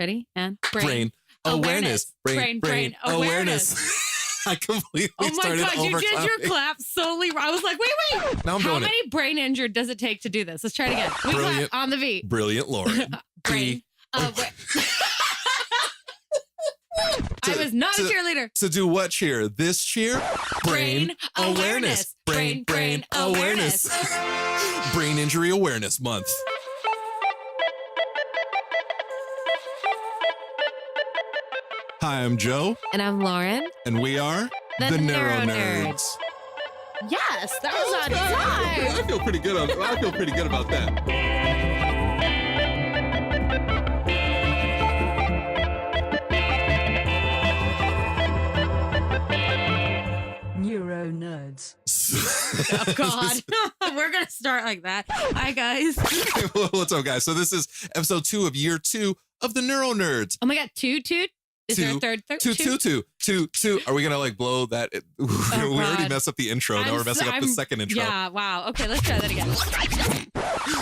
Ready? And brain awareness. Brain awareness. I completely started Oh my God, you did your clap solely wrong. I was like, wait. Now I'm How doing many brain injured does it take to do this? Let's try it again. We clap on the V. Brilliant, Lauren. Brain I was not a cheerleader. To do what cheer? This cheer? Brain awareness. Brain awareness. Brain Injury Awareness Month. Hi, I'm Joe. And I'm Lauren. And we are the NeuroNerds. Yes, that was on time. I feel pretty good about that. NeuroNerds. Oh God, we're gonna start like that. Hi guys. What's up, guys? So this is episode 2 of year 2 of the NeuroNerds. Oh my God, two. Is there a third? Two. Are we gonna like blow that? We already messed up the intro. Now we're messing up the second intro. Yeah. Wow. Okay, let's try that again.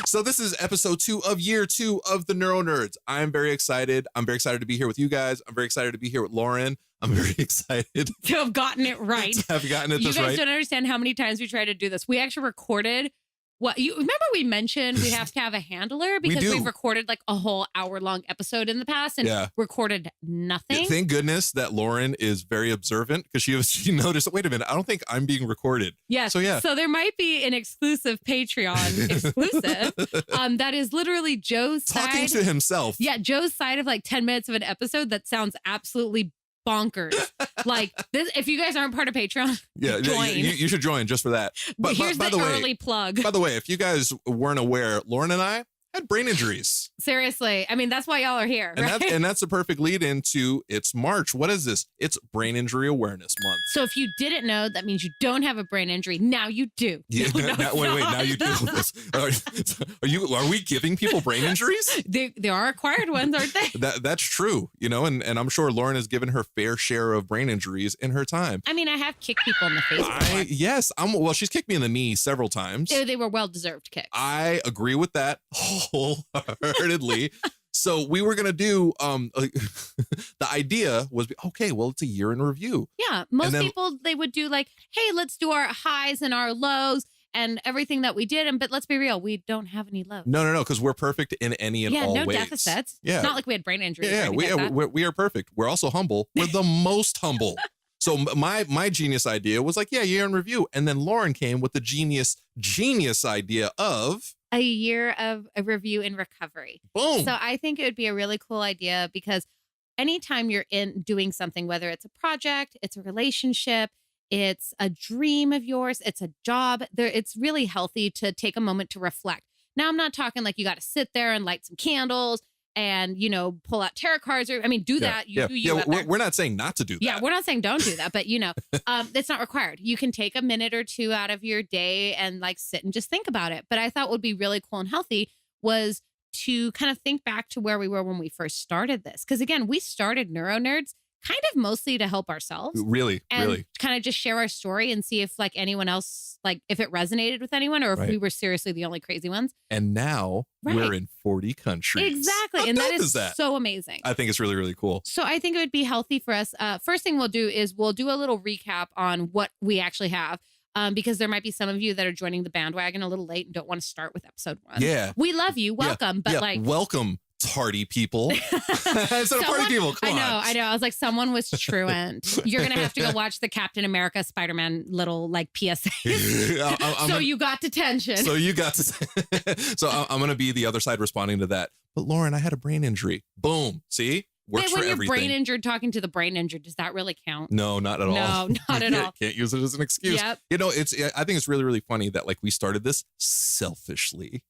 So this is episode 2 of year 2 of the NeuroNerds. I'm very excited. I'm very excited to be here with you guys. I'm very excited to be here with Lauren. I'm very excited to have gotten it right. You guys don't understand how many times we tried to do this. We actually recorded. What you remember we mentioned we have to have a handler because we've recorded like a whole hour-long episode in the past and recorded nothing. Thank goodness that Lauren is very observant because she noticed, wait a minute, I don't think I'm being recorded. Yes. So there might be an exclusive Patreon exclusive that is literally Joe's talking to himself. Yeah, Joe's side of like 10 minutes of an episode that sounds absolutely bonkers. Like this, if you guys aren't part of Patreon, join. You should join just for that. But here's the early plug. By the way, if you guys weren't aware, Lauren and I had brain injuries. Seriously. I mean, that's why y'all are here. And that's the perfect lead into it's March. What is this? It's Brain Injury Awareness Month. So if you didn't know, that means you don't have a brain injury. Now you do. Yeah, wait, now you do. Are we giving people brain injuries? There are acquired ones, aren't they? That's true, and I'm sure Lauren has given her fair share of brain injuries in her time. I mean, I have kicked people in the face. Yes. Well, she's kicked me in the knee several times. They were well-deserved kicks. I agree with that wholeheartedly. So we were going to do, the idea was, okay, well, it's a year in review. Yeah. Most people, they would do like, hey, let's do our highs and our lows and everything that we did. But let's be real, we don't have any lows. No, because we're perfect in any and all ways. Yeah, no deficits. Yeah. It's not like we had brain injuries. Yeah, we are perfect. We're also humble. We're the most humble. So my genius idea was like, year in review. And then Lauren came with the genius idea of a year of a review in recovery. Boom. So I think it would be a really cool idea because anytime you're in doing something, whether it's a project, it's a relationship, it's a dream of yours, it's a job, it's really healthy to take a moment to reflect. Now, I'm not talking like you got to sit there and light some candles and, pull out tarot cards or, do that. We're not saying not to do that. Yeah, we're not saying don't do that, but it's not required. You can take a minute or two out of your day and like sit and just think about it. But I thought would be really cool and healthy was to kind of think back to where we were when we first started this. Because again, we started NeuroNerds kind of mostly to help ourselves. Really. Kind of just share our story and see if like anyone else, like if it resonated with anyone or if we were seriously the only crazy ones. And now we're in 40 countries. Exactly. How and that dope is so amazing. I think it's really, really cool. So I think it would be healthy for us. First thing we'll do is we'll do a little recap on what we actually have. Because there might be some of you that are joining the bandwagon a little late and don't want to start with episode 1. Yeah. We love you. Welcome. But welcome. Tardy people. Instead of party people. Come on. I know. I was like, someone was truant. You're going to have to go watch the Captain America, Spider-Man little like PSA. You got detention. So I'm going to be the other side responding to that. But Lauren, I had a brain injury. Boom. See? Works when for you're everything. Brain injured, talking to the brain injured, does that really count? No, not at all. No, not at all. Can't use it as an excuse. Yep. I think it's really, really funny that like we started this selfishly.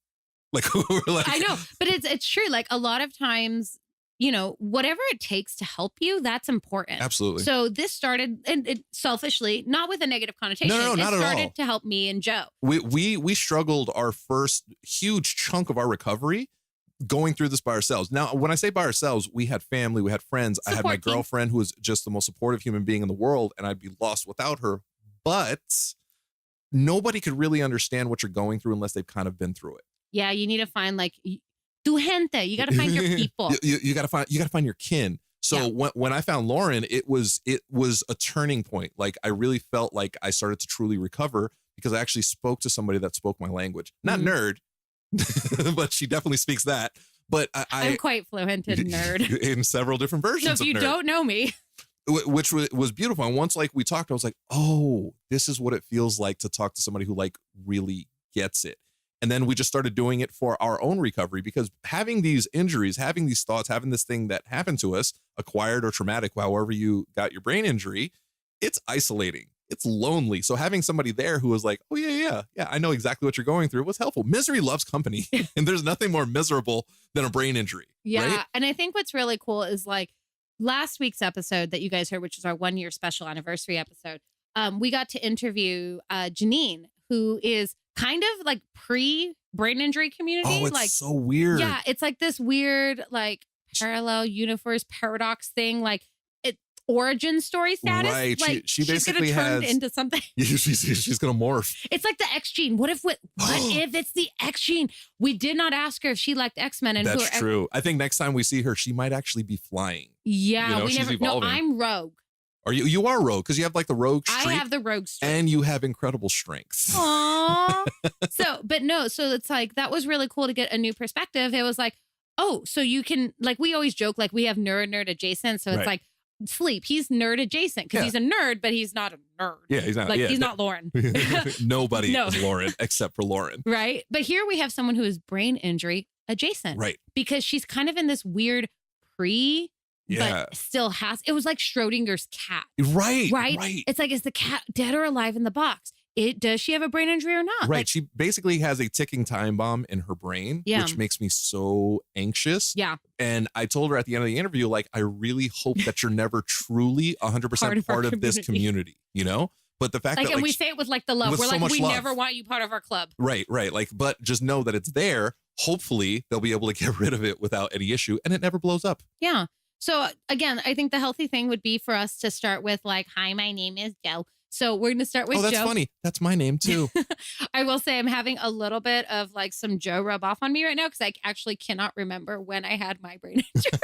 Like we're like, I know, but it's true. Like a lot of times, whatever it takes to help you, that's important. Absolutely. So this started and selfishly, not with a negative connotation. No, not at all. It started to help me and Joe. We struggled our first huge chunk of our recovery going through this by ourselves. Now, when I say by ourselves, we had family, we had friends. I had my girlfriend who was just the most supportive human being in the world, and I'd be lost without her. But nobody could really understand what you're going through unless they've kind of been through it. Yeah, you need to find like Tu gente. You got to find your people. You got to find your kin. So when I found Lauren, it was a turning point. Like I really felt like I started to truly recover because I actually spoke to somebody that spoke my language. Not nerd, but she definitely speaks that. But I'm quite fluent in nerd in several different versions. So if you don't know me, which was beautiful. And once like we talked, I was like, oh, this is what it feels like to talk to somebody who like really gets it. And then we just started doing it for our own recovery because having these injuries, having these thoughts, having this thing that happened to us, acquired or traumatic, however you got your brain injury, it's isolating. It's lonely. So having somebody there who was like, oh, yeah, I know exactly what you're going through was helpful. Misery loves company. And there's nothing more miserable than a brain injury. Yeah. Right? And I think what's really cool is like last week's episode that you guys heard, which is our 1-year special anniversary episode. We got to interview Janine, who is kind of like pre-brain injury community. Oh, it's like so weird. Yeah, it's like this weird like parallel universe paradox thing, like origin story status. Right. Like she basically she's gonna turn has into something. She's gonna morph. It's like the X gene. What if it's the X gene? We did not ask her if she liked X-Men. And that's true. I think next time we see her, she might actually be flying. Yeah, you know, we never. evolving. No, I'm Rogue. Are you are Rogue because you have like the Rogue streak. I have the Rogue streak. And you have incredible strength. Aww. So it's like that was really cool to get a new perspective. It was like, oh, so you can like we always joke like we have nerd adjacent. So it's like Sleep. He's nerd adjacent because he's a nerd, but he's not a nerd. Yeah, he's not. Like he's not Lauren. Nobody is Lauren except for Lauren. Right. But here we have someone who is brain injury adjacent. Right. Because she's kind of in this weird but still has. It was like Schrodinger's cat. Right. It's like, is the cat dead or alive in the box? Does she have a brain injury or not? Right. Like, she basically has a ticking time bomb in her brain, which makes me so anxious. Yeah. And I told her at the end of the interview, like, I really hope that you're never truly 100% part of this community, you know? But the fact that, and we say it with like the love. We're so like, we love. never want you part of our club. Right. Like, but just know that it's there. Hopefully they'll be able to get rid of it without any issue and it never blows up. Yeah. So again, I think the healthy thing would be for us to start with like, hi, my name is Joe. So we're going to start with Joe. Oh, that's funny. That's my name too. I will say I'm having a little bit of like some Joe rub off on me right now because I actually cannot remember when I had my brain injury.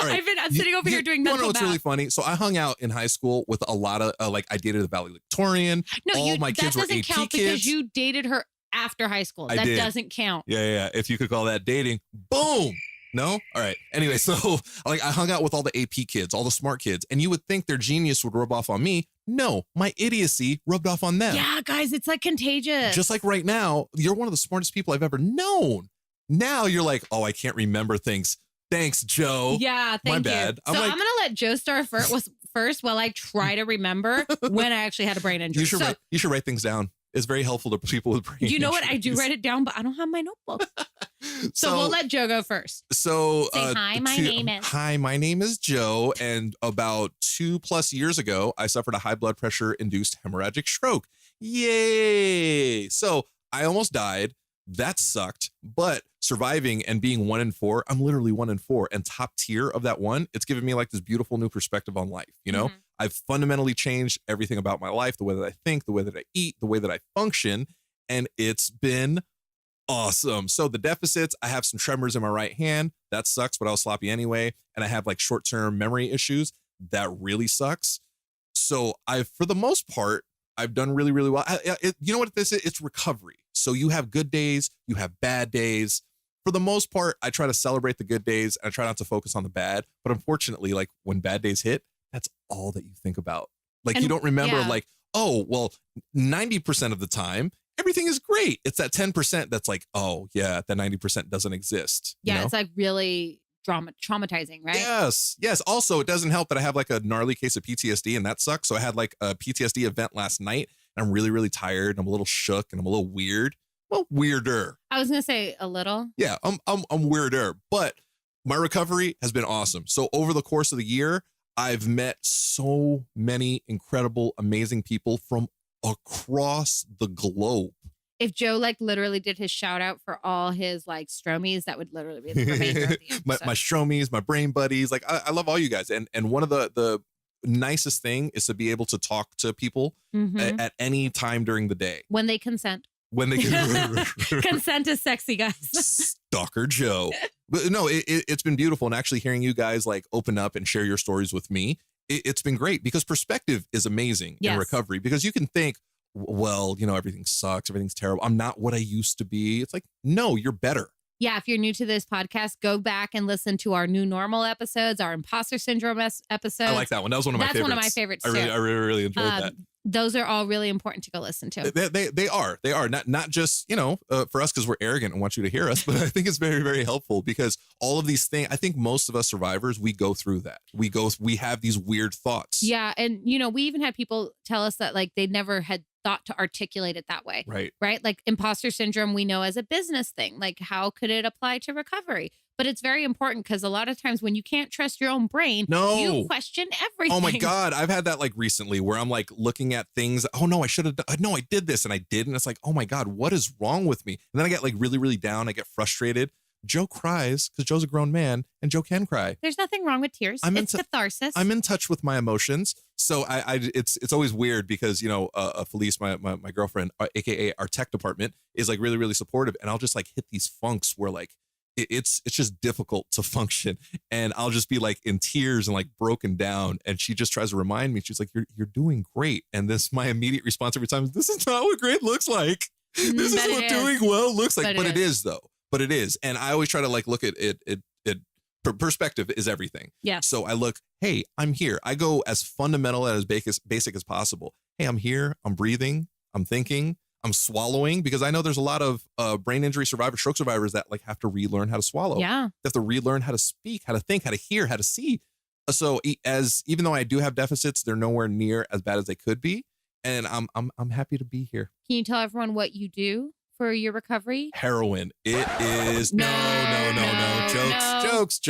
Right. I'm sitting over here doing mental math. It's really funny. So I hung out in high school with a lot of I dated the valedictorian. No, my kids were AP doesn't count kids. Because you dated her after high school. That doesn't count. Yeah. If you could call that dating. Boom. No? All right. Anyway, so like I hung out with all the AP kids, all the smart kids, and you would think their genius would rub off on me. No, my idiocy rubbed off on them. Yeah, guys, it's like contagious. Just like right now, you're one of the smartest people I've ever known. Now you're like, oh, I can't remember things. Thanks, Joe. Yeah, thank you. My bad. I'm going to let Joe start first while I try to remember when I actually had a brain injury. You should write things down. It's very helpful to people with brain injuries. You know what? I do write it down, but I don't have my notebook. So we'll let Joe go first. So say, hi, my name is Joe. And about 2+ years ago, I suffered a high blood pressure induced hemorrhagic stroke. Yay. So I almost died. That sucked. But surviving and being 1 in 4, I'm literally 1 in 4 and top tier of that one. It's given me like this beautiful new perspective on life. You know, I've fundamentally changed everything about my life, the way that I think, the way that I eat, the way that I function. And it's been awesome. So the deficits, I have some tremors in my right hand. That sucks, but I was sloppy anyway. And I have like short-term memory issues. That really sucks. So for the most part, I've done really, really well. You know what this is? It's recovery. So you have good days, you have bad days. For the most part, I try to celebrate the good days and I try not to focus on the bad. But unfortunately, like when bad days hit, that's all that you think about. Like you don't remember like, oh, well, 90% of the time, everything is great. It's that 10% that's like, oh yeah, that 90% doesn't exist. Yeah, you know? It's like really traumatizing, right? Yes. Also, it doesn't help that I have like a gnarly case of PTSD and that sucks. So I had like a PTSD event last night and I'm really, really tired and I'm a little shook and I'm a little weird. Well, weirder. I was going to say a little. Yeah, I'm weirder, but my recovery has been awesome. So over the course of the year, I've met so many incredible, amazing people from across the globe. If Joe like literally did his shout out for all his like stromies, that would literally be the remainder of the episode. my stromies, my brain buddies. Like I love all you guys. And one of the nicest thing is to be able to talk to people at any time during the day. When they consent. when they can. Consent is sexy, guys. Stalker Joe. But no, it's been beautiful. And actually hearing you guys like open up and share your stories with me, it's been great because perspective is amazing in recovery, because you can think, well, you know, everything sucks. Everything's terrible. I'm not what I used to be. It's like, no, you're better. Yeah, if you're new to this podcast, go back and listen to our new normal episodes, our imposter syndrome episodes. I like that one. That was one of my favorites. That's one of my favorites too. I really enjoyed that. Those are all really important to go listen to. They are not just, you know, for us because we're arrogant and want you to hear us, but I think it's very, very helpful because all of these things, I think most of us survivors, we go through that. We have these weird thoughts. Yeah. And, you know, we even had people tell us that like they never had thought to articulate it that way. Right. Like imposter syndrome, we know as a business thing, like how could it apply to recovery? But it's very important because a lot of times when you can't trust your own brain, you question everything. Oh my God. I've had that like recently where I'm like looking at things. Oh no, I should have done. No, I did this and I did. And it's like, oh my God, what is wrong with me? And then I get like really, really down. I get frustrated. Joe cries because Joe's a grown man and Joe can cry. There's nothing wrong with tears. It's catharsis. I'm in touch with my emotions. So it's always weird because, you know, Felice, my girlfriend, AKA our tech department, is like really, really supportive. And I'll just like hit these funks where like, it's just difficult to function. And I'll just be like in tears and like broken down. And she just tries to remind me, she's like, you're doing great. And my immediate response every time is, this is not what great looks like. This is what doing well looks like. But it is though. But it is. And I always try to like look at it. Perspective is everything. Yeah. So I look, hey, I'm here. I go as fundamental and as basic as possible. Hey, I'm here. I'm breathing. I'm thinking. I'm swallowing, because I know there's a lot of brain injury survivors, stroke survivors that like have to relearn how to swallow. Yeah. They have to relearn how to speak, how to think, how to hear, how to see. So even though I do have deficits, they're nowhere near as bad as they could be. And I'm happy to be here. Can you tell everyone what you do for your recovery? Heroin. It is no. Jokes.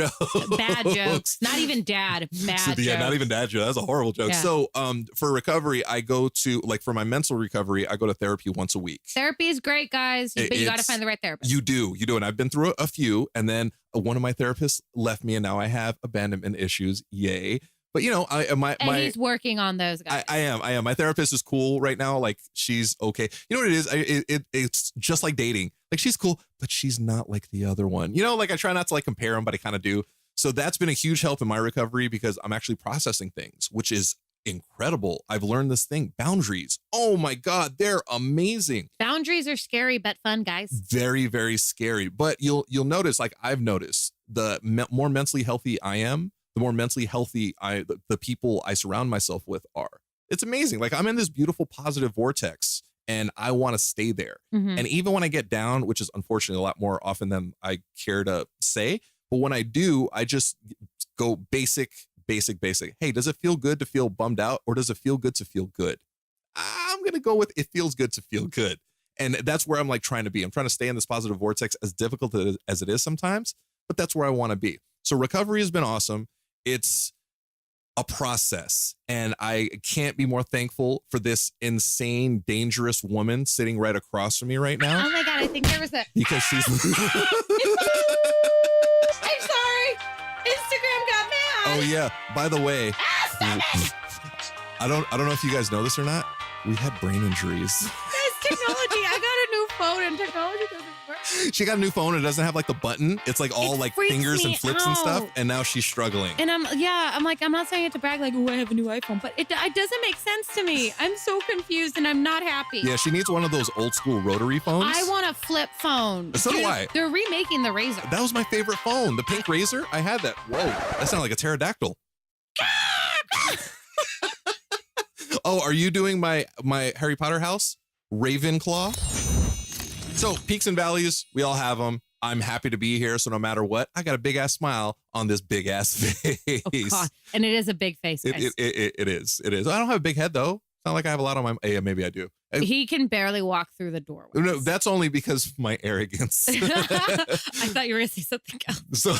Bad jokes. Not even dad. Bad jokes. Yeah, not even dad joke. That's a horrible joke. Yeah. So for recovery, I go to, like, for my mental recovery, I go to therapy once a week. Therapy is great, guys. But you got to find the right therapist. You do. And I've been through a few, and then one of my therapists left me, and now I have abandonment issues. Yay. But, you know, he's working on those guys. I am. My therapist is cool right now. Like, she's okay. You know what it is? It's just like dating. Like, she's cool, but she's not like the other one. You know, like, I try not to like compare them, but I kind of do. So that's been a huge help in my recovery because I'm actually processing things, which is incredible. I've learned this thing, boundaries. Oh my God, they're amazing. Boundaries are scary, but fun, guys. Very, very scary. But you'll notice, like I've noticed, the more mentally healthy I am, the more mentally healthy the people I surround myself with are. It's amazing. Like, I'm in this beautiful positive vortex and I want to stay there. Mm-hmm. And even when I get down, which is unfortunately a lot more often than I care to say, but when I do, I just go basic. Hey, does it feel good to feel bummed out, or does it feel good to feel good? I'm going to go with it feels good to feel good. And that's where I'm like trying to be. I'm trying to stay in this positive vortex, as difficult as it is sometimes, but that's where I want to be. So recovery has been awesome. It's a process, and I can't be more thankful for this insane, dangerous woman sitting right across from me right now. Oh my God, I think there was because she's I'm sorry. Instagram got mad. Oh yeah. By the way, I don't know if you guys know this or not. We had brain injuries. It's technology. I got a new phone and technology doesn't work. She got a new phone and it doesn't have like the button. It's like all like fingers and flips and stuff. And now she's struggling. And I'm like, I'm not saying it to brag like, oh, I have a new iPhone, but it doesn't make sense to me. I'm so confused and I'm not happy. Yeah, she needs one of those old school rotary phones. I want a flip phone. So do I. They're remaking the Razor. That was my favorite phone. The pink Razor. I had that. Whoa, that sounded like a pterodactyl. Oh, are you doing my Harry Potter house? Ravenclaw? So peaks and valleys, we all have them. I'm happy to be here. So no matter what, I got a big ass smile on this big ass face. Oh, God. And it is a big face, guys. It is. I don't have a big head though. It's not like I have a lot on my, yeah, maybe I do. He can barely walk through the doorway. No, that's only because of my arrogance. I thought you were going to say something else. So,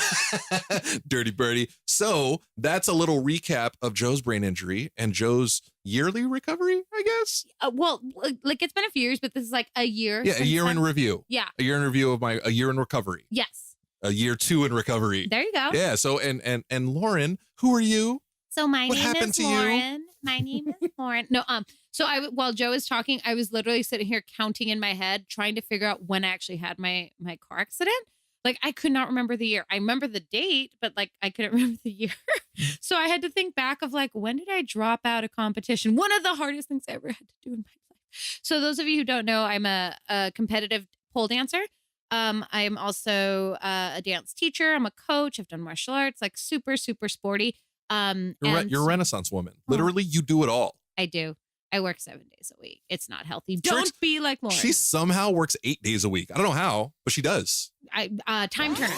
dirty birdie. So that's a little recap of Joe's brain injury and Joe's yearly recovery, I guess. Well, like it's been a few years, but this is like a year. Yeah, a year in review. Yeah. A year in review of a year in recovery. Yes. A year 2 in recovery. There you go. Yeah. So, and Lauren, who are you? So my name is Lauren. My name is Lauren. No, So while Joe is talking, I was literally sitting here counting in my head, trying to figure out when I actually had my car accident. Like, I could not remember the year. I remember the date, but like I couldn't remember the year. So I had to think back of like, when did I drop out of competition? One of the hardest things I ever had to do in my life. So those of you who don't know, I'm a competitive pole dancer. I am also a dance teacher. I'm a coach. I've done martial arts, like super, super sporty. You're a Renaissance woman. Literally, you do it all. I do. I work 7 days a week. It's not healthy. Don't be like Lauren. She somehow works 8 days a week. I don't know how, but she does. Time turner.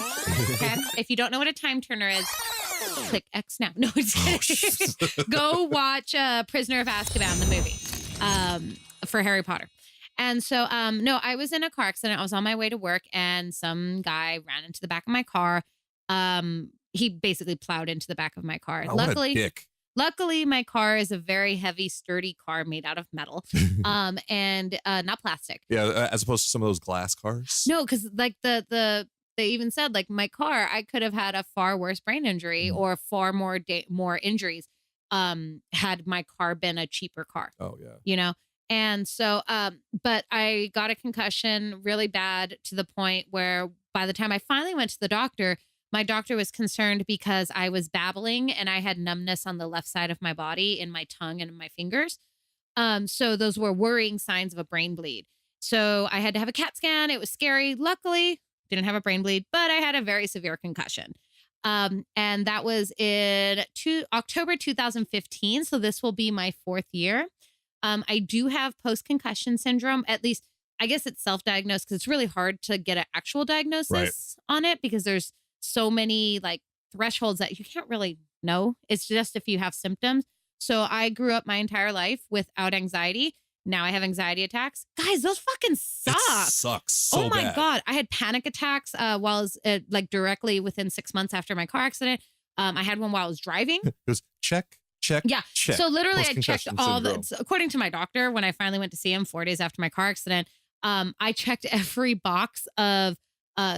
Okay? If you don't know what a time turner is, click X now. No, it's kidding. Go watch Prisoner of Azkaban, the movie, for Harry Potter. And so, no, I was in a car accident. I was on my way to work, and some guy ran into the back of my car. He basically plowed into the back of my car. Oh, what a dick. Luckily, my car is a very heavy, sturdy car made out of metal, and not plastic. Yeah, as opposed to some of those glass cars. No, because like they even said like my car, I could have had a far worse brain injury or far more injuries had my car been a cheaper car. Oh yeah, you know. And so, but I got a concussion really bad to the point where by the time I finally went to the doctor, my doctor was concerned because I was babbling and I had numbness on the left side of my body in my tongue and in my fingers. So those were worrying signs of a brain bleed. So I had to have a CAT scan. It was scary. Luckily, didn't have a brain bleed, but I had a very severe concussion. And that was in October 2015. So this will be my 4th year. I do have post-concussion syndrome. At least, I guess it's self-diagnosed because it's really hard to get an actual diagnosis on it because there's so many like thresholds that you can't really know. It's just if you have symptoms. So I grew up my entire life without anxiety. Now I have anxiety attacks. Guys, those fucking suck. It sucks so Oh my bad. God. I had panic attacks while I was like directly within 6 months after my car accident. I had one while I was driving. It was check. Yeah. Check. So literally I checked all syndrome. according to my doctor, when I finally went to see him 4 days after my car accident, I checked every box of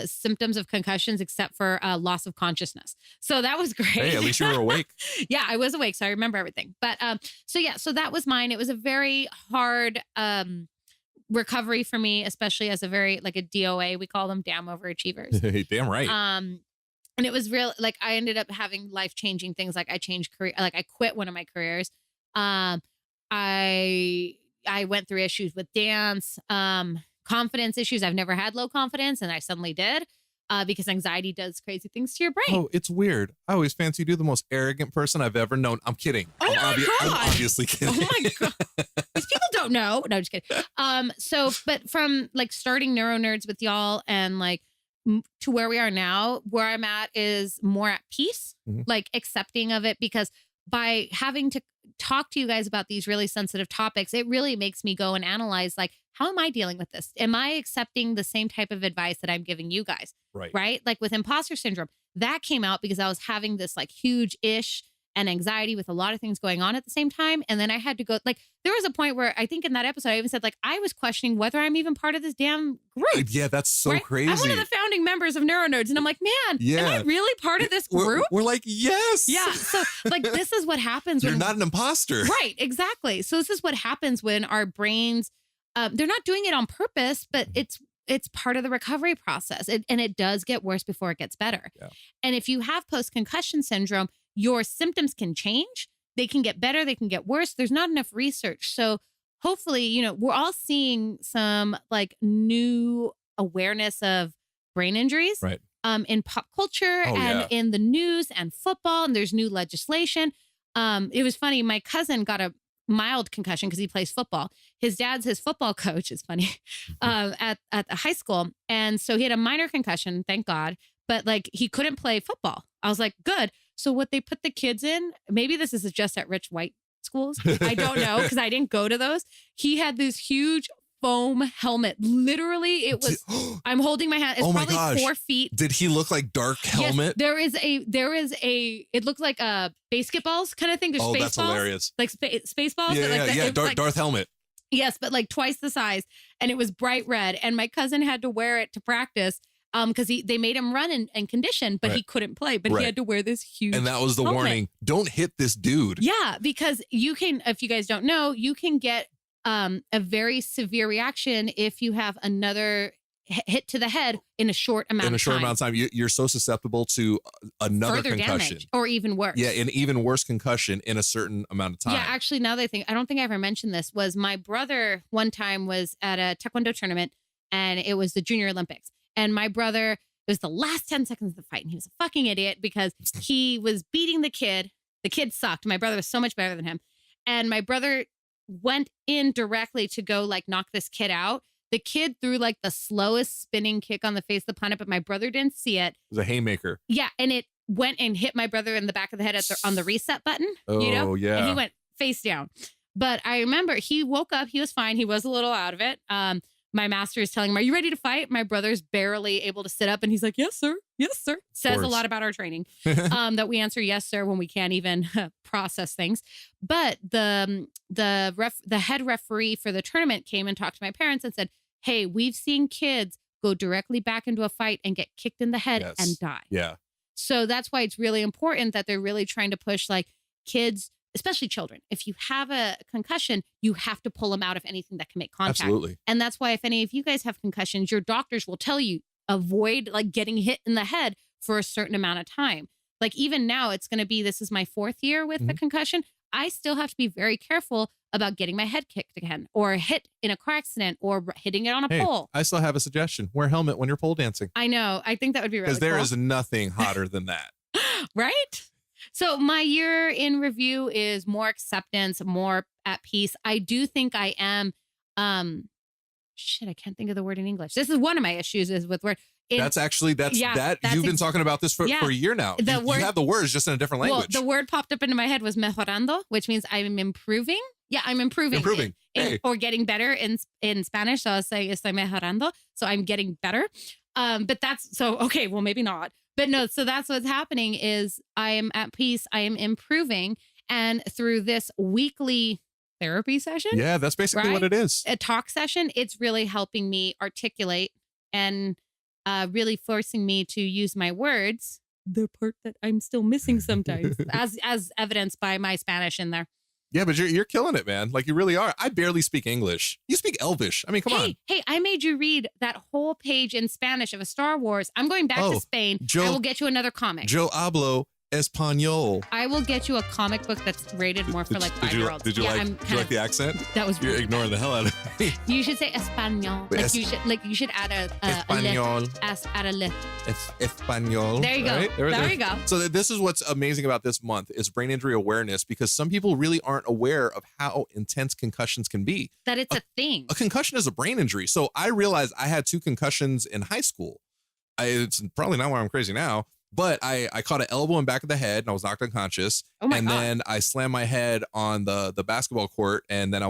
symptoms of concussions except for loss of consciousness. So that was great. Hey, at least you were awake. Yeah, I was awake. So I remember everything. But so that was mine. It was a very hard recovery for me, especially as a DOA. We call them damn overachievers. Damn right. And it was real, like I ended up having life-changing things. Like I changed career, like I quit one of my careers. I went through issues with dance, confidence issues. I've never had low confidence, and I suddenly did because anxiety does crazy things to your brain. Oh, it's weird. I always fancied you the most arrogant person I've ever known. I'm kidding. Oh my God. I'm obviously kidding. Oh my God. These people don't know. No, just kidding. But from like starting NeuroNerds with y'all and like to where we are now, where I'm at is more at peace, like accepting of it, because by having to talk to you guys about these really sensitive topics, it really makes me go and analyze, like, how am I dealing with this? Am I accepting the same type of advice that I'm giving you guys? Right? Like with imposter syndrome, that came out because I was having this like huge ish and anxiety with a lot of things going on at the same time. And then I had to go, like, there was a point where I think in that episode, I even said, like, I was questioning whether I'm even part of this damn group. Yeah, that's so crazy. I'm one of the founding members of NeuroNerds. And I'm like, man, am I really part of this group? We're like, yes. Yeah. So like, this is what happens. You're not an imposter. Right. Exactly. So this is what happens when our brains, they're not doing it on purpose, but it's part of the recovery process. And it does get worse before it gets better. Yeah. And if you have post-concussion syndrome, your symptoms can change. They can get better. They can get worse. There's not enough research. So hopefully, we're all seeing some like new awareness of brain injuries in pop culture in the news and football. And there's new legislation. It was funny. My cousin got a mild concussion because he plays football. His dad's his football coach. It's funny at the high school. And so he had a minor concussion, thank God. But like he couldn't play football. I was like, good. So what they put the kids in, maybe this is just at rich white schools. I don't know because I didn't go to those. He had this huge foam helmet. Literally, it was, I'm holding my hand. It's probably 4 feet. Did he look like Dark Helmet? Yes, it looks like basketballs kind of thing. There's that's hilarious. Like Spaceballs. Yeah, Darth Helmet. Yes, but like twice the size. And it was bright red. And my cousin had to wear it to practice. because they made him run and condition, but he couldn't play. But he had to wear this huge And that was the helmet. warning. Don't hit this dude. Yeah, because you can, if you guys don't know, you can get a very severe reaction if you have another hit to the head in a short amount of time. In a short amount of time, you're so susceptible to another further concussion. damage, or even worse. Yeah, an even worse concussion in a certain amount of time. Yeah, actually, now that I don't think I ever mentioned this, was my brother one time was at a Taekwondo tournament, and it was the Junior Olympics. And my brother, it was the last 10 seconds of the fight, and he was a fucking idiot because he was beating the kid. The kid sucked. My brother was so much better than him. And my brother went in directly to go like knock this kid out. The kid threw like the slowest spinning kick on the face of the opponent, but my brother didn't see it. It was a haymaker. Yeah, and it went and hit my brother in the back of the head on the reset button. Oh, you know? yeah. And he went face down. But I remember he woke up. He was fine. He was a little out of it. My master is telling him, "Are you ready to fight?" My brother's barely able to sit up, and he's like, "Yes, sir. Yes, sir." Says a lot about our training, that we answer yes, sir, when we can't even process things. But the head referee for the tournament came and talked to my parents and said, "Hey, we've seen kids go directly back into a fight and get kicked in the head and die." Yeah. So that's why it's really important that they're really trying to push like kids, especially children. If you have a concussion, you have to pull them out of anything that can make contact. Absolutely. And that's why if any of you guys have concussions, your doctors will tell you avoid like getting hit in the head for a certain amount of time. Like even now it's going to be, this is my 4th year with the concussion. I still have to be very careful about getting my head kicked again or hit in a car accident or hitting it on a pole. I still have a suggestion. Wear a helmet when you're pole dancing. I know. I think that would be really cool. Because there is nothing hotter than that. Right? So my year in review is more acceptance, more at peace. I do think I am, I can't think of the word in English. This is one of my issues is with word. That's you've been talking about this for a year now. You have the words just in a different language. Well, the word popped up into my head was mejorando, which means I'm improving. Yeah, I'm improving. Or getting better in Spanish. So I'll say estoy mejorando. So I'm getting better. But that's so, okay, well, maybe not. But no, so that's what's happening is I am at peace. I am improving. And through this weekly therapy session. Yeah, that's basically what it is. A talk session. It's really helping me articulate and really forcing me to use my words, the part that I'm still missing sometimes, as evidenced by my Spanish in there. Yeah, but you're killing it, man. Like you really are. I barely speak English. You speak Elvish. I mean, come on. Hey, I made you read that whole page in Spanish of a Star Wars. I'm going back to Spain. I will get you another comic. Yo hablo español. I will get you a comic book that's rated more for like 5-year-olds. Did you like the accent? That was You're ignoring the hell out of me. You should say español. You should add a español. Add a lip. Español. There you go. Right? There we go. So this is what's amazing about this month is brain injury awareness, because some people really aren't aware of how intense concussions can be. That it's a thing. A concussion is a brain injury. So I realized I had 2 concussions in high school. It's probably not why I'm crazy now. But I caught an elbow in back of the head and I was knocked unconscious. Oh my God. Then I slammed my head on the basketball court, and then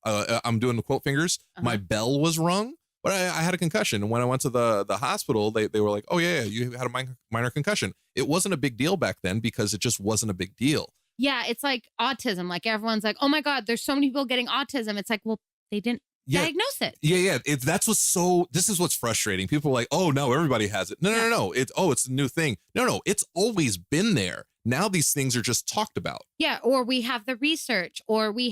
I'm doing the quote fingers. My bell was rung, but I had a concussion. And when I went to the hospital, they were like, "Oh yeah, you had a minor concussion." It wasn't a big deal back then because it just wasn't a big deal. Yeah, it's like autism. Like everyone's like, "Oh my God, there's so many people getting autism." It's like, well, they didn't diagnose it. Yeah. This is what's frustrating. People are like, "Oh no, everybody has it." No. It's a new thing. No, it's always been there. Now these things are just talked about. Yeah, or we have the research, or we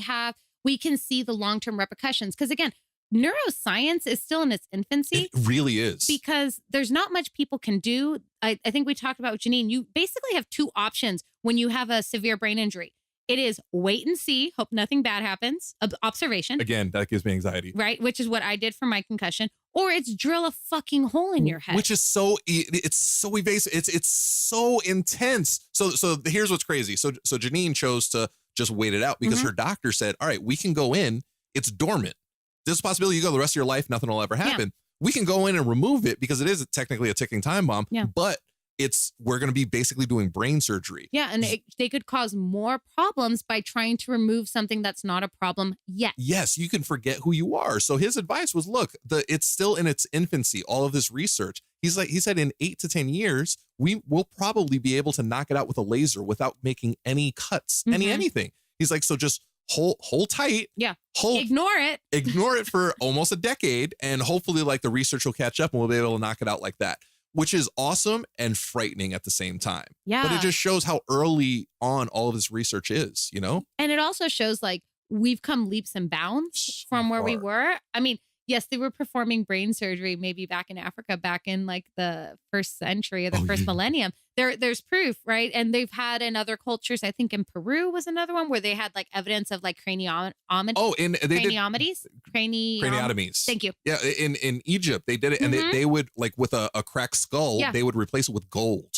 can see the long-term repercussions. Because again, neuroscience is still in its infancy. It really is. Because there's not much people can do. I think we talked about with Janine, you basically have 2 options when you have a severe brain injury. It is wait and see, hope nothing bad happens, observation. Again, that gives me anxiety. Right, which is what I did for my concussion. Or it's drill a fucking hole in your head. Which is so evasive. It's so intense. So here's what's crazy. So Janine chose to just wait it out because her doctor said, "All right, we can go in. It's dormant. There's a possibility you go the rest of your life, nothing will ever happen. We can go in and remove it because it is technically a ticking time bomb. Yeah. But we're going to be basically doing brain surgery." Yeah, and they could cause more problems by trying to remove something that's not a problem yet. Yes, you can forget who you are. So his advice was, look, it's still in its infancy, all of this research. He said in 8 to 10 years, we will probably be able to knock it out with a laser without making any cuts, anything. He's like, so just hold tight. Yeah. Ignore it for almost a decade. And hopefully like the research will catch up and we'll be able to knock it out like that, which is awesome and frightening at the same time. Yeah. But it just shows how early on all of this research is, you know? And it also shows like we've come leaps and bounds from where we were. I mean, yes, they were performing brain surgery maybe back in Africa, back in like the first century or the first millennium. There's proof, right? And they've had in other cultures, I think in Peru was another one where they had like evidence of like craniotomies. Thank you. Yeah, in Egypt, they did it. And they would like with a cracked skull, they would replace it with gold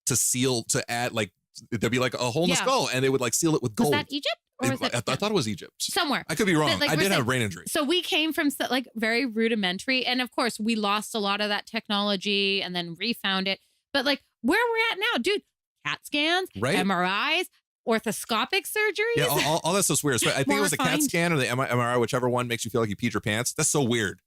to add like, there'd be like a hole in the skull and they would like seal it with gold. Was that Egypt? Or was that I thought it was Egypt. Somewhere. I could be wrong. Like, I did have a brain injury. So we came from like very rudimentary. And of course, we lost a lot of that technology and then refound it. But like where we're at now, dude, CAT scans, MRIs, orthoscopic surgeries. Yeah, all that stuff's weird. So I think it was the CAT scan or the MRI, whichever one makes you feel like you peed your pants. That's so weird.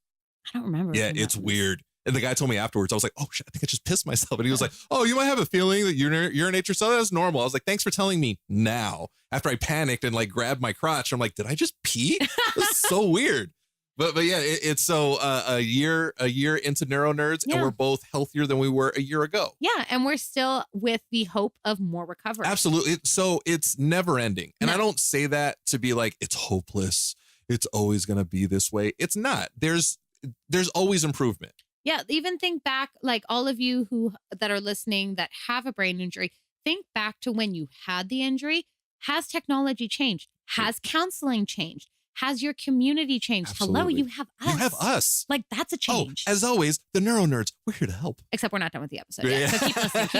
I don't remember. Yeah, it's weird. And the guy told me afterwards, I was like, oh shit, I think I just pissed myself. And he was like, oh, you might have a feeling that you urinate yourself. That's normal. I was like, thanks for telling me now. After I panicked and like grabbed my crotch, I'm like, did I just pee? That's so weird. But yeah, it's so a year into NeuroNerds and we're both healthier than we were a year ago. Yeah. And we're still with the hope of more recovery. Absolutely. So it's never ending. And I don't say that to be like, it's hopeless. It's always going to be this way. It's not. There's always improvement. Yeah, even think back, like all of you that are listening that have a brain injury, think back to when you had the injury. Has technology changed? Has counseling changed? Has your community changed? Absolutely. Hello, you have us. You have us. Like that's a change. Oh, as always, the NeuroNerds, we're here to help. Except we're not done with the episode yet. So keep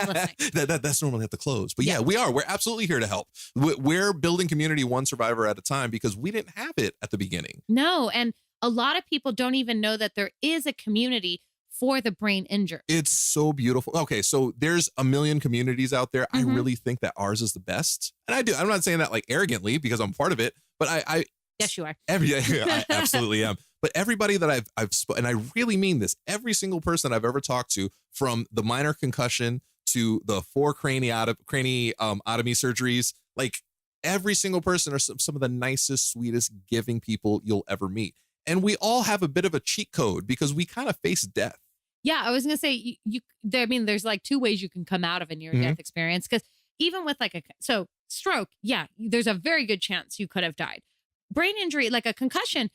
listening. That's normally at the close. But yeah, we are. We're absolutely here to help. We're building community one survivor at a time because we didn't have it at the beginning. No, and a lot of people don't even know that there is a community for the brain injured. It's so beautiful. Okay, so there's a million communities out there. I really think that ours is the best. And I do. I'm not saying that like arrogantly because I'm part of it, but I yes, you are. I absolutely am. But everybody that I've spoken, and I really mean this, every single person I've ever talked to, from the minor concussion to the 4 craniotomy surgeries, like every single person are some of the nicest, sweetest, giving people you'll ever meet. And we all have a bit of a cheat code because we kind of face death. Yeah, I was going to say, there's like 2 ways you can come out of a near-death experience. Because even with like stroke, yeah, there's a very good chance you could have died. Brain injury, like a concussion.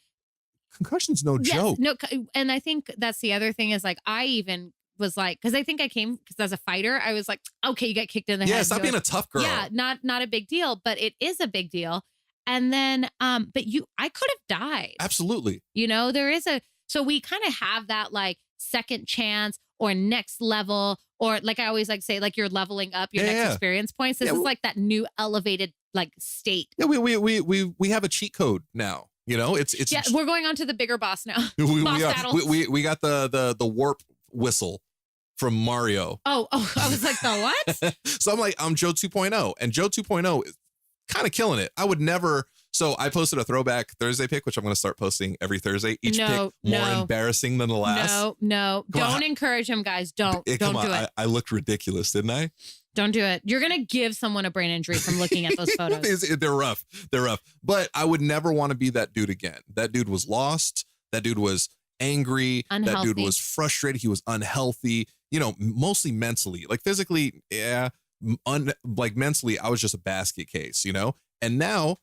Concussion's no joke. No, and I think that's the other thing is like, I even was like, because I think I came, because as a fighter, I was like, okay, you get kicked in the head. Yeah, stop being a tough girl. Yeah, not a big deal, but it is a big deal. And then, but I could have died. Absolutely. You know, so we kind of have that like second chance or next level, or like I always like say, like you're leveling up your next experience points. This is like that new elevated like state. Yeah, we have a cheat code now. You know, it's we're going on to the bigger boss now. We got the warp whistle from Mario. Oh, I was like, the what? So I'm Joe 2.0, and Joe 2.0 is kind of killing it. I would never. So I posted a throwback Thursday pic, which I'm going to start posting every Thursday. Each pic more embarrassing than the last. No. Don't encourage him, guys. Don't do it. I looked ridiculous, didn't I? Don't do it. You're going to give someone a brain injury from looking at those photos. They're rough. But I would never want to be that dude again. That dude was lost. That dude was angry. Unhealthy. That dude was frustrated. He was unhealthy, you know, mostly mentally. Like physically, yeah. Like mentally, I was just a basket case, you know? And now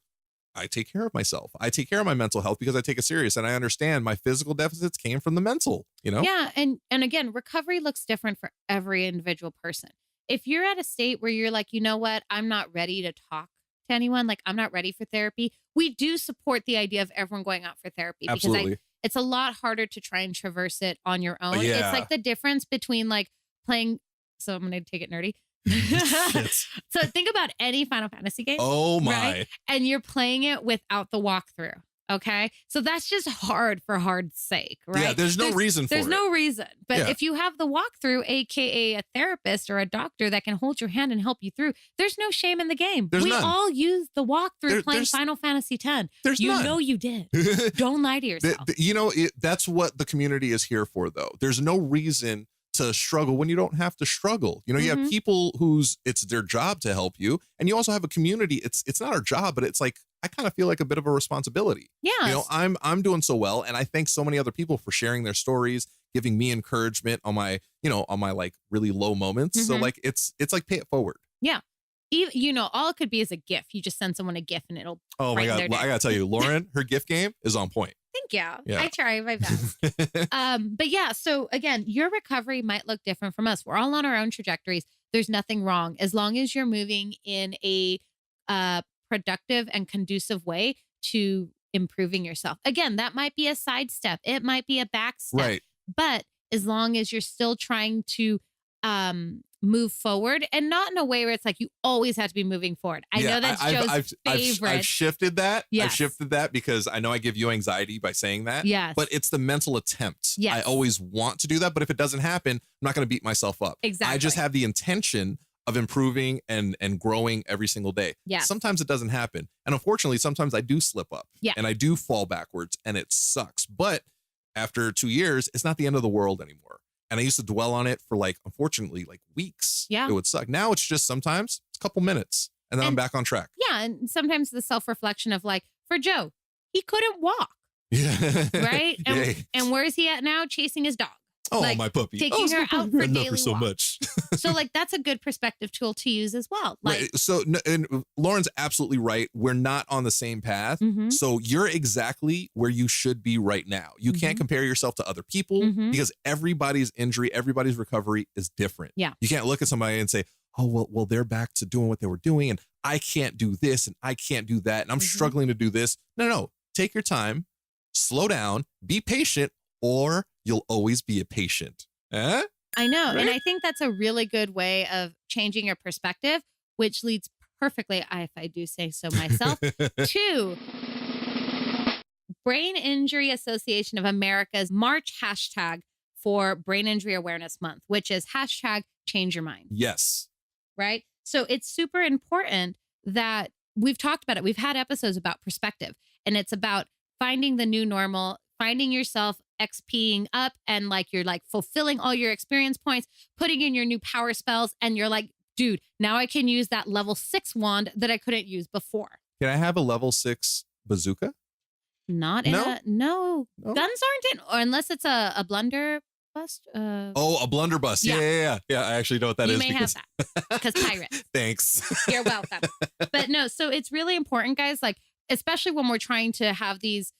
I take care of myself. I take care of my mental health because I take it serious, and I understand my physical deficits came from the mental, you know? Yeah. And again, recovery looks different for every individual person. If you're at a state where you're like, you know what, I'm not ready to talk to anyone, like I'm not ready for therapy, we do support the idea of everyone going out for therapy. Absolutely. Because it's a lot harder to try and traverse it on your own. Yeah. It's like the difference between like playing, so I'm going to take it nerdy. So think about any Final Fantasy game. Oh my. Right? And you're playing it without the walkthrough. Okay. So that's just hard for hard's sake, right? Yeah, there's no reason for it. There's no reason. But if you have the walkthrough, AKA a therapist or a doctor that can hold your hand and help you through, there's no shame in the game. We none. all use the walkthrough playing Final Fantasy X. You none. know you did. Don't lie to yourself. You know, that's what the community is here for, though. There's no reason to struggle when you don't have to struggle. You know, you have people it's their job to help you. And you also have a community. It's not our job, but it's like, I kind of feel like a bit of a responsibility. Yeah. You know, I'm doing so well. And I thank so many other people for sharing their stories, giving me encouragement on my, like really low moments. So like, it's like pay it forward. Yeah. You know, all it could be is a GIF. You just send someone a GIF and it'll. Oh my God. I gotta tell you, Lauren, her GIF game is on point. Thank you. Yeah. I try my best. But yeah, so again, your recovery might look different from us. We're all on our own trajectories. There's nothing wrong. As long as you're moving in a productive and conducive way to improving yourself. Again, that might be a side step. It might be a back step. Right. But as long as you're still trying to move forward, and not in a way where it's like you always have to be moving forward. I know that's Joe's favorite. I've shifted that. Yes. I've shifted that because I know I give you anxiety by saying that. Yes. But it's the mental attempt. Yes. I always want to do that. But if it doesn't happen, I'm not going to beat myself up. Exactly. I just have the intention of improving and growing every single day. Yeah. Sometimes it doesn't happen. And unfortunately, sometimes I do slip up. Yeah. And I do fall backwards and it sucks. But after 2 years, it's not the end of the world anymore. And I used to dwell on it for unfortunately, weeks. Yeah. It would suck. Now it's just sometimes it's a couple minutes and then I'm back on track. Yeah. And sometimes the self-reflection of for Joe, he couldn't walk. Yeah. Right. And where's he at now? Chasing his dog. Oh, my puppy. Taking her out for daily so walks. much. So that's a good perspective tool to use as well. Right. So and Lauren's absolutely right. We're not on the same path. So you're exactly where you should be right now. You can't compare yourself to other people because everybody's injury, everybody's recovery is different. Yeah. You can't look at somebody and say, oh, well, they're back to doing what they were doing and I can't do this and I can't do that and I'm struggling to do this. No. Take your time, slow down, be patient, or you'll always be a patient. Eh? I know. Right? And I think that's a really good way of changing your perspective, which leads perfectly, if I do say so myself, to Brain Injury Association of America's March hashtag for Brain Injury Awareness Month, which is hashtag change your mind. Yes. Right? So it's super important that we've talked about it. We've had episodes about perspective, and it's about finding the new normal, finding yourself XPing up and you're fulfilling all your experience points, putting in your new power spells. And you're like, dude, now I can use that level 6 wand that I couldn't use before. Can I have a level 6 bazooka? Not in no. Guns aren't in, or unless it's a blunder bust. A blunderbuss. Yeah. I actually know what that is. You may have that because pirates. Thanks. You're welcome. But no, so it's really important, guys, especially when we're trying to have these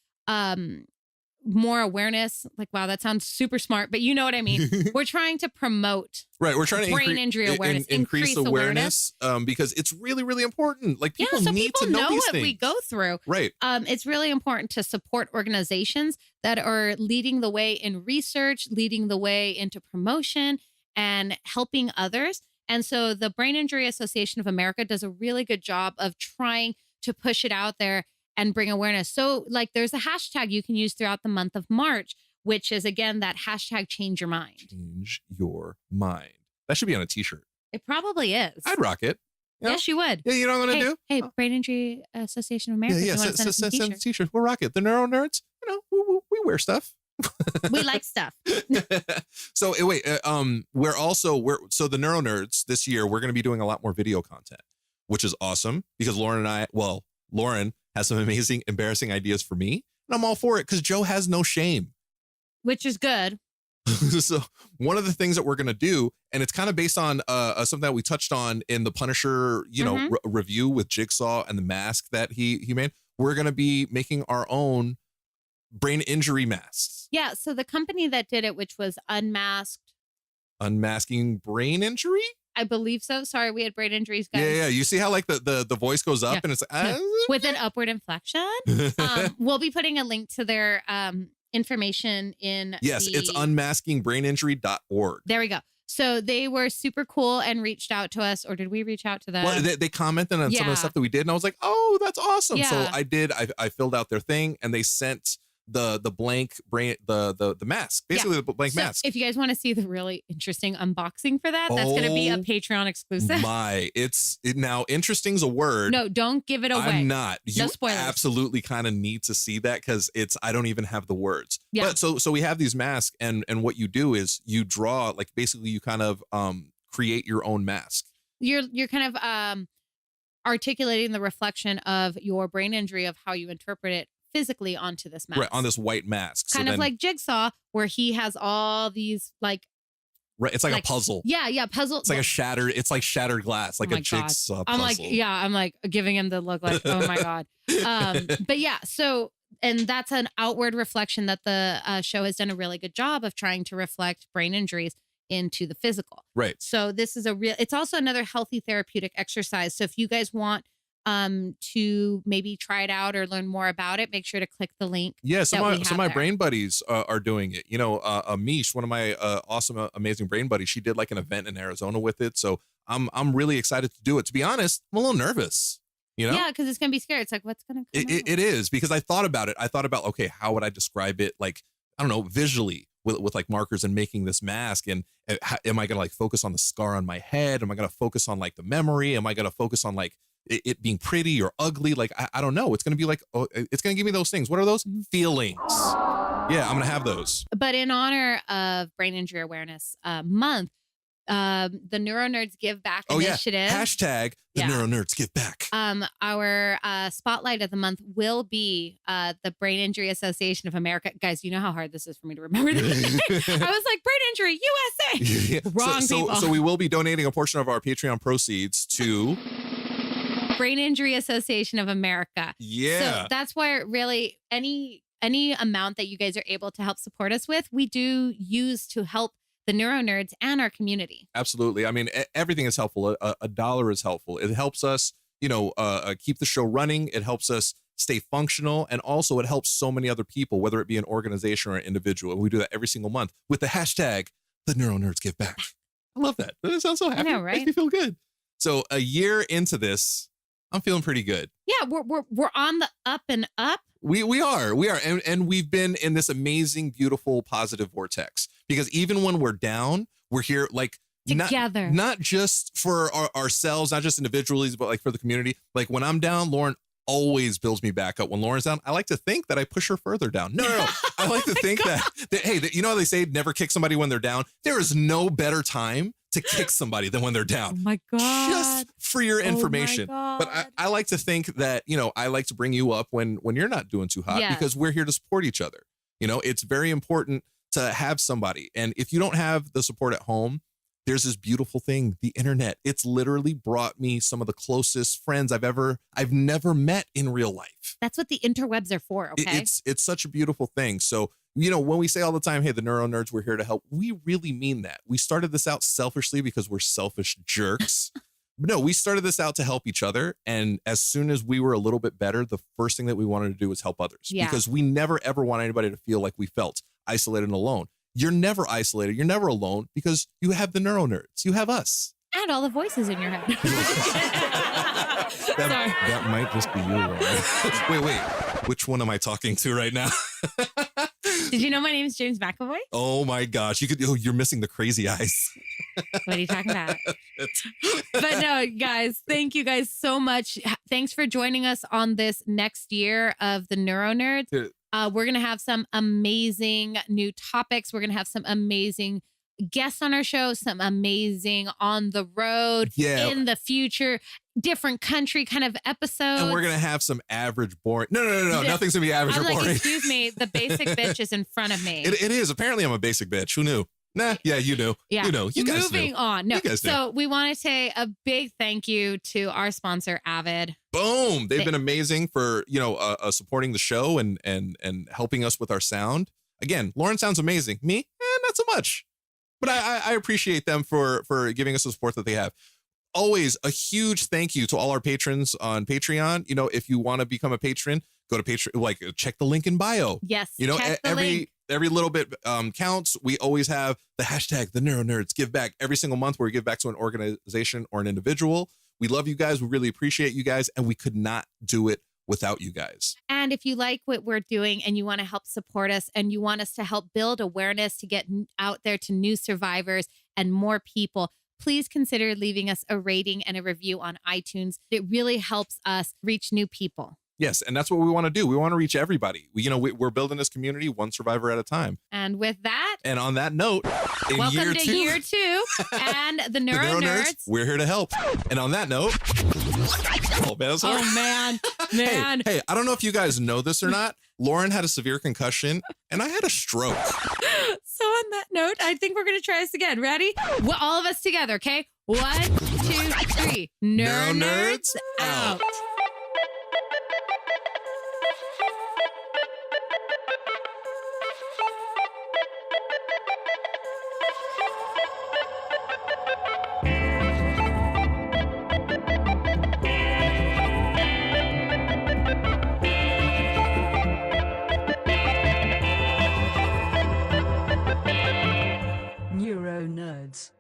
more awareness. Wow, that sounds super smart, but you know what I mean. We're trying to promote we're trying to brain injury awareness, increase awareness because it's really, really important. People so need people to know these what things. We go through. Right. It's really important to support organizations that are leading the way in research, leading the way into promotion and helping others. And so the Brain Injury Association of America does a really good job of trying to push it out there and bring awareness. So there's a hashtag you can use throughout the month of March, which is again, that hashtag change your mind. Change your mind. That should be on a t-shirt. It probably is. I'd rock it. Yes, you would. Yeah, you know what I'm going to do? Hey, Brain Injury Association of America. Yeah, send a t-shirt. We'll rock it. The NeuroNerds, we wear stuff. We like stuff. So wait, so the NeuroNerds this year, we're going to be doing a lot more video content, which is awesome because Lauren has some amazing, embarrassing ideas for me. And I'm all for it because Joe has no shame. Which is good. So one of the things that we're going to do, and it's kind of based on something that we touched on in the Punisher, review with Jigsaw and the mask that he made. We're going to be making our own brain injury masks. Yeah. So the company that did it, which was Unmasking Brain Injury? I believe so. Sorry, we had brain injuries, guys. Yeah. You see how the voice goes up and it's with an upward inflection. We'll be putting a link to their information in. Yes, it's unmaskingbraininjury.org. There we go. So they were super cool and reached out to us, or did we reach out to them? Well, they commented on some of the stuff that we did, and I was like, "Oh, that's awesome!" Yeah. So I filled out their thing, and they sent the blank brain, the mask, basically the blank mask. If you guys want to see the really interesting unboxing for that, that's going to be a Patreon exclusive. Now interesting's a word. No, don't give it away. I'm not. No You spoilers. absolutely kind of need to see that because I don't even have the words. Yeah. But so we have these masks, and what you do is you draw, like basically you kind of create your own mask. You're kind of articulating the reflection of your brain injury, of how you interpret it physically onto this mask. Right, on this white mask. Kind of like Jigsaw, where he has all these like. Right, it's like a puzzle. Yeah, puzzle. It's like shattered glass, like a jigsaw puzzle. I'm like giving him the look like, oh my God. But yeah, and that's an outward reflection that the show has done a really good job of trying to reflect brain injuries into the physical. Right. So this is it's also another healthy therapeutic exercise. So if you guys want to maybe try it out or learn more about it, make sure to click the link. Yeah, some of my brain buddies are doing it. Mish, one of my awesome, amazing brain buddies, she did like an event in Arizona with it. So I'm really excited to do it. To be honest, I'm a little nervous. Yeah, because it's gonna be scary. It's like, what's gonna come out? It is, because I thought about it. I thought about, okay, how would I describe it? Like, I don't know, visually with like markers and making this mask. And am I gonna like focus on the scar on my head? Am I gonna focus on like the memory? Am I gonna focus on like it being pretty or ugly? Like, I don't know. It's going to be like, it's going to give me those things. What are those? Feelings. Yeah, I'm going to have those. But in honor of Brain Injury Awareness Month, the NeuroNerds Give Back initiative. Hashtag the NeuroNerds Give Back. Our spotlight of the month will be the Brain Injury Association of America. Guys, you know how hard this is for me to remember this. I was like, Brain Injury USA. Yeah. Wrong people. So we will be donating a portion of our Patreon proceeds to Brain Injury Association of America. Yeah. So that's where really any amount that you guys are able to help support us with, we do use to help the NeuroNerds and our community. Absolutely. I mean, everything is helpful. A dollar is helpful. It helps us, keep the show running. It helps us stay functional. And also it helps so many other people, whether it be an organization or an individual. And we do that every single month with the hashtag the NeuroNerds Give Back. I love that. That sounds so happy. I know, right? Makes me feel good. So a year into this, I'm feeling pretty good. Yeah, we're on the up and up. We are. And we've been in this amazing, beautiful, positive vortex, because even when we're down, we're here like together, not just for ourselves, not just individually, but like for the community. Like when I'm down, Lauren always builds me back up. When Lauren's down, I like to think that I push her further down. No. I like to think that, hey, you know how they say never kick somebody when they're down? There is no better time to kick somebody than when they're down. Oh my God. Just for your information. But I like to think that, I like to bring you up when you're not doing too hot, because we're here to support each other. It's very important to have somebody. And if you don't have the support at home, there's this beautiful thing, the internet. It's literally brought me some of the closest friends I've never met in real life. That's what the interwebs are for, okay? It's such a beautiful thing. So, when we say all the time, hey, the NeuroNerds, we're here to help, we really mean that. We started this out selfishly because we're selfish jerks. But no, we started this out to help each other. And as soon as we were a little bit better, the first thing that we wanted to do was help others. Yeah. Because we never, ever want anybody to feel like we felt isolated and alone. You're never isolated. You're never alone, because you have the NeuroNerds. You have us. And all the voices in your head. That might just be you, Lauren. Wait. Which one am I talking to right now? Did you know my name is James McAvoy? Oh my gosh. You're missing the crazy eyes. What are you talking about? But no, guys, thank you guys so much. Thanks for joining us on this next year of the NeuroNerds. We're going to have some amazing new topics. We're going to have some amazing guests on our show, some amazing on the road in the future, different country kind of episodes. And we're going to have some average boring. No. Nothing's going to be average or boring. Excuse me. The basic bitch is in front of me. It is. Apparently I'm a basic bitch. Who knew? Nah. Yeah, you knew. Yeah. You know. You guys Moving knew. on. No. You guys knew. So we want to say a big thank you to our sponsor, Avid. Boom. They've been amazing for, supporting the show and helping us with our sound. Again, Lauren sounds amazing. Me? Not so much. But I appreciate them for giving us the support that they have. Always a huge thank you to all our patrons on Patreon. If you want to become a patron, go to Patreon, check the link in bio. Yes. Check the link. Every little bit counts. We always have the hashtag the NeuroNerds Give Back every single month, where we give back to an organization or an individual. We love you guys. We really appreciate you guys. And we could not do it without you guys. And if you like what we're doing and you want to help support us and you want us to help build awareness to get out there to new survivors and more people, please consider leaving us a rating and a review on iTunes. It really helps us reach new people. Yes, and that's what we want to do. We want to reach everybody. We're building this community one survivor at a time. And with that, and on that note, welcome to year 2 and the NeuroNerds. We're here to help. And on that note, man. Hey, I don't know if you guys know this or not. Lauren had a severe concussion and I had a stroke. So on that note, I think we're going to try this again. Ready? Well, all of us together, okay? 1, 2, 3. NeuroNerds out. NeuroNerds.